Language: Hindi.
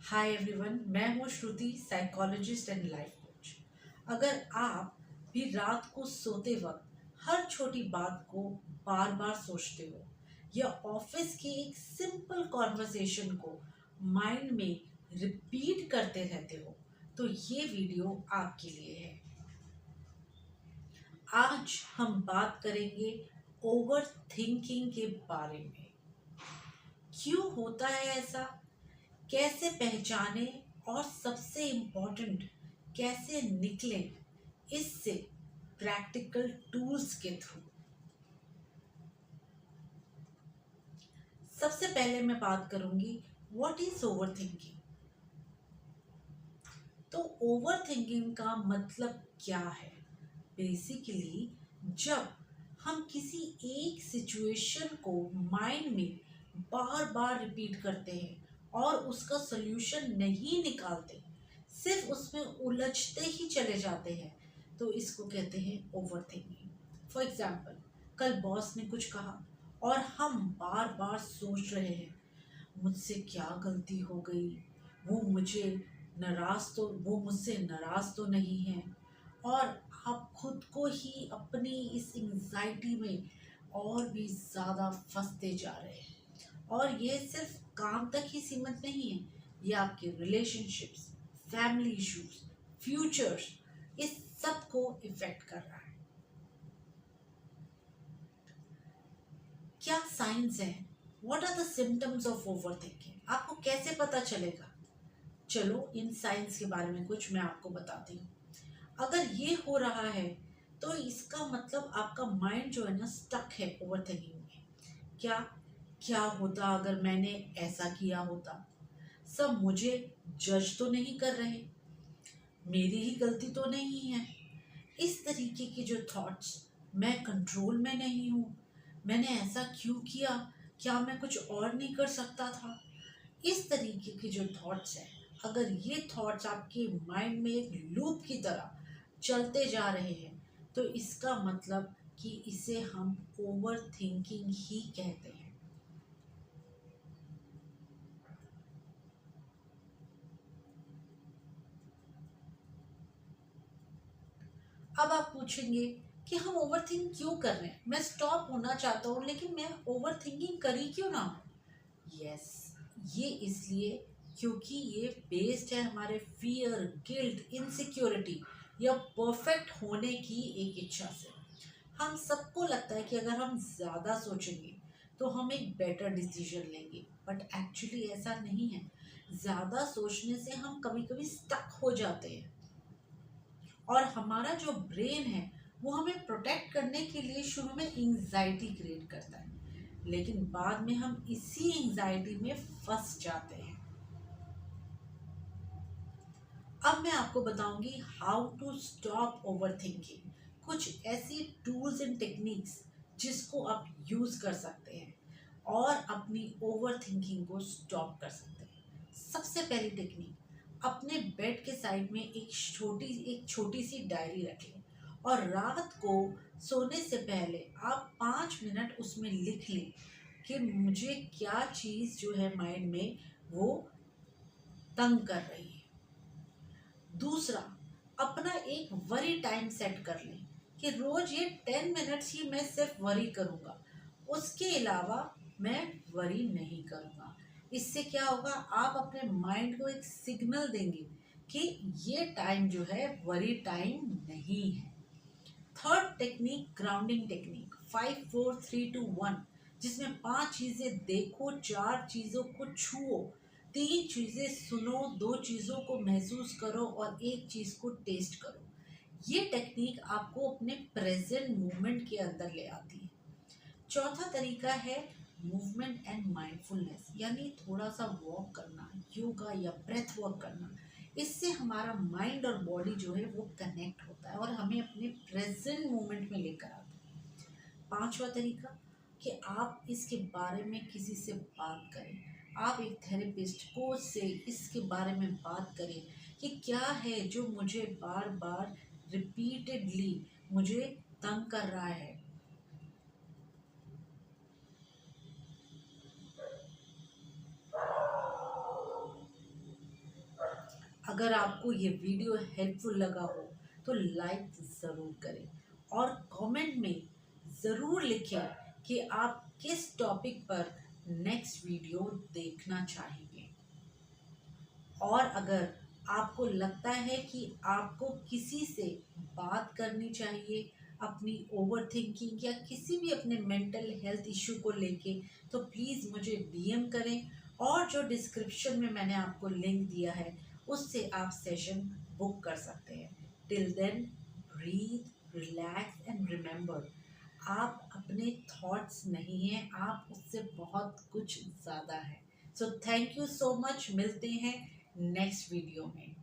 हाय एवरीवन, मैं हूँ श्रुति, साइकोलॉजिस्ट एंड लाइफ कोच। अगर आप भी रात को सोते वक्त हर छोटी बात को बार बार सोचते हो या ऑफिस की एक सिंपल कॉन्वर्सेशन को माइंड में रिपीट करते रहते हो, तो ये वीडियो आपके लिए है। आज हम बात करेंगे ओवर थिंकिंग के बारे में। क्यों होता है ऐसा, कैसे पहचाने और सबसे इम्पोर्टेंट कैसे निकले इससे प्रैक्टिकल टूल्स के थ्रू। सबसे पहले मैं बात करूंगी व्हाट इज ओवर थिंकिंग। तो ओवर थिंकिंग का मतलब क्या है? बेसिकली जब हम किसी एक सिचुएशन को माइंड में बार बार रिपीट करते हैं और उसका सल्यूशन नहीं निकालते, सिर्फ उसमें उलझते ही चले जाते हैं, तो इसको कहते हैं ओवर थिंकिंग। फॉर एग्जाम्पल, कल बॉस ने कुछ कहा और हम बार बार सोच रहे हैं मुझसे क्या गलती हो गई, वो मुझसे नाराज तो नहीं है। और आप खुद को ही अपनी इस एंजाइटी में और भी ज़्यादा फंसते जा रहे हैं। और ये सिर्फ काम तक ही सीमित नहीं है, ये आपके रिलेशनशिप्स, फैमिली इश्यूज, फ्यूचर्स, इस सब को इफेक्ट कर रहा है। क्या साइंस है? What are the symptoms of over thinking? आपको कैसे पता चलेगा? चलो इन साइंस के बारे में कुछ मैं आपको बताती हूँ। अगर ये हो रहा है तो इसका मतलब आपका माइंड जो है ना स्टक है ओवर थिंकिंग में। क्या क्या होता अगर मैंने ऐसा किया होता? सब मुझे जज तो नहीं कर रहे? मेरी ही गलती तो नहीं है? इस तरीके के जो थॉट्स, मैं कंट्रोल में नहीं हूँ, मैंने ऐसा क्यों किया, क्या मैं कुछ और नहीं कर सकता था? इस तरीके के जो थॉट्स हैं, अगर ये थॉट्स आपके माइंड में एक लूप की तरह चलते जा रहे हैं, तो इसका मतलब कि इसे हम ओवर थिंकिंग ही कहते हैं। अब आप पूछेंगे कि हम ओवर थिंक क्यों कर रहे हैं? मैं स्टॉप होना चाहता हूँ लेकिन मैं ओवर थिंकिंग करी क्यों ना? यस, ये इसलिए क्योंकि ये बेस्ड है हमारे फियर, गिल्ट, इनसिक्योरिटी या परफेक्ट होने की एक इच्छा से। हम सबको लगता है कि अगर हम ज़्यादा सोचेंगे तो हम एक बेटर डिसीजन लेंगे, बट एक्चुअली ऐसा नहीं है। ज़्यादा सोचने से हम कभी कभी स्टक हो जाते हैं और हमारा जो ब्रेन है वो हमें प्रोटेक्ट करने के लिए शुरू में एंजाइटी क्रिएट करता है, लेकिन बाद में हम इसी एंजाइटी में फंस जाते हैं। अब मैं आपको बताऊंगी how to stop over thinking, कुछ ऐसी टूल्स एंड टेक्निक्स जिसको आप यूज कर सकते हैं और अपनी ओवर थिंकिंग को स्टॉप कर सकते हैं। सबसे पहली टेक्निक, अपने बेड के साइड में एक छोटी सी डायरी रखें और रात को सोने से पहले आप 5 मिनट उसमें लिख लें कि मुझे क्या चीज़ जो है माइंड में वो तंग कर रही है। दूसरा, अपना एक वरी टाइम सेट कर लें कि रोज ये 10 मिनट्स ही मैं सिर्फ वरी करूँगा, उसके अलावा मैं वरी नहीं करूँगा। इससे क्या होगा, आप अपने माइंड को एक सिग्नल देंगे कि ये टाइम जो है वरी टाइम नहीं है। थर्ड टेक्निक, ग्राउंडिंग टेक्निक, 5 4 3 2 1, जिसमें 5 चीजें देखो, 4 चीजों को छुओ, 3 चीजें सुनो, 2 चीजों को महसूस करो और एक चीज को टेस्ट करो। ये टेक्निक आपको अपने प्रेजेंट मोमेंट के अंदर ले आती है। चौथा तरीका है मूवमेंट एंड माइंडफुलनेस, यानी थोड़ा सा वॉक करना, योगा या ब्रेथ वर्क करना। इससे हमारा माइंड और बॉडी जो है वो कनेक्ट होता है और हमें अपने प्रेजेंट मोमेंट में लेकर आता है। पांचवा तरीका कि आप इसके बारे में किसी से बात करें, आप एक थेरेपिस्ट कोच से इसके बारे में बात करें कि क्या है जो मुझे बार बार रिपीटेडली मुझे तंग कर रहा है। अगर आपको ये वीडियो हेल्पफुल लगा हो तो लाइक ज़रूर करें और कमेंट में ज़रूर लिखें कि आप किस टॉपिक पर नेक्स्ट वीडियो देखना चाहेंगे। और अगर आपको लगता है कि आपको किसी से बात करनी चाहिए अपनी ओवरथिंकिंग या किसी भी अपने मेंटल हेल्थ इशू को लेके, तो प्लीज़ मुझे डीएम करें और जो डिस्क्रिप्शन में मैंने आपको लिंक दिया है उससे आप सेशन बुक कर सकते हैं। Till then, breathe, relax and remember, आप अपने थॉट्स नहीं हैं, आप उससे बहुत कुछ ज़्यादा हैं। So thank you so much, मिलते हैं नेक्स्ट वीडियो में।